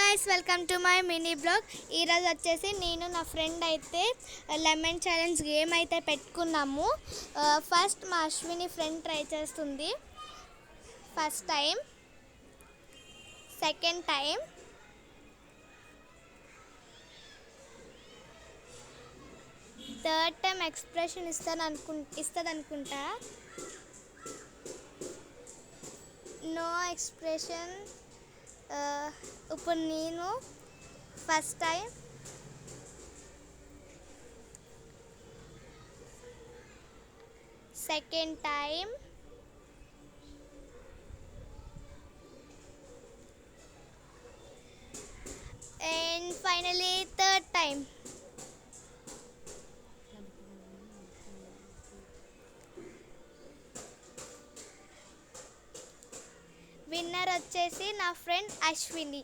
Guys, welcome to my mini blog. ఈరోజు వచ్చేసి నేను నా ఫ్రెండ్ అయితే లెమన్ ఛాలెంజ్ గేమ్ అయితే పెట్టుకున్నాము. ఫస్ట్ మా అశ్విని ఫ్రెండ్ ట్రై చేస్తుంది. First time, second time, third time expression ఇస్తుంది అనుకుంటా. No expression. ఇప్పుడు నేను first time, second time, and finally third time. Winner వచ్చేసి నా ఫ్రెండ్ అశ్విని.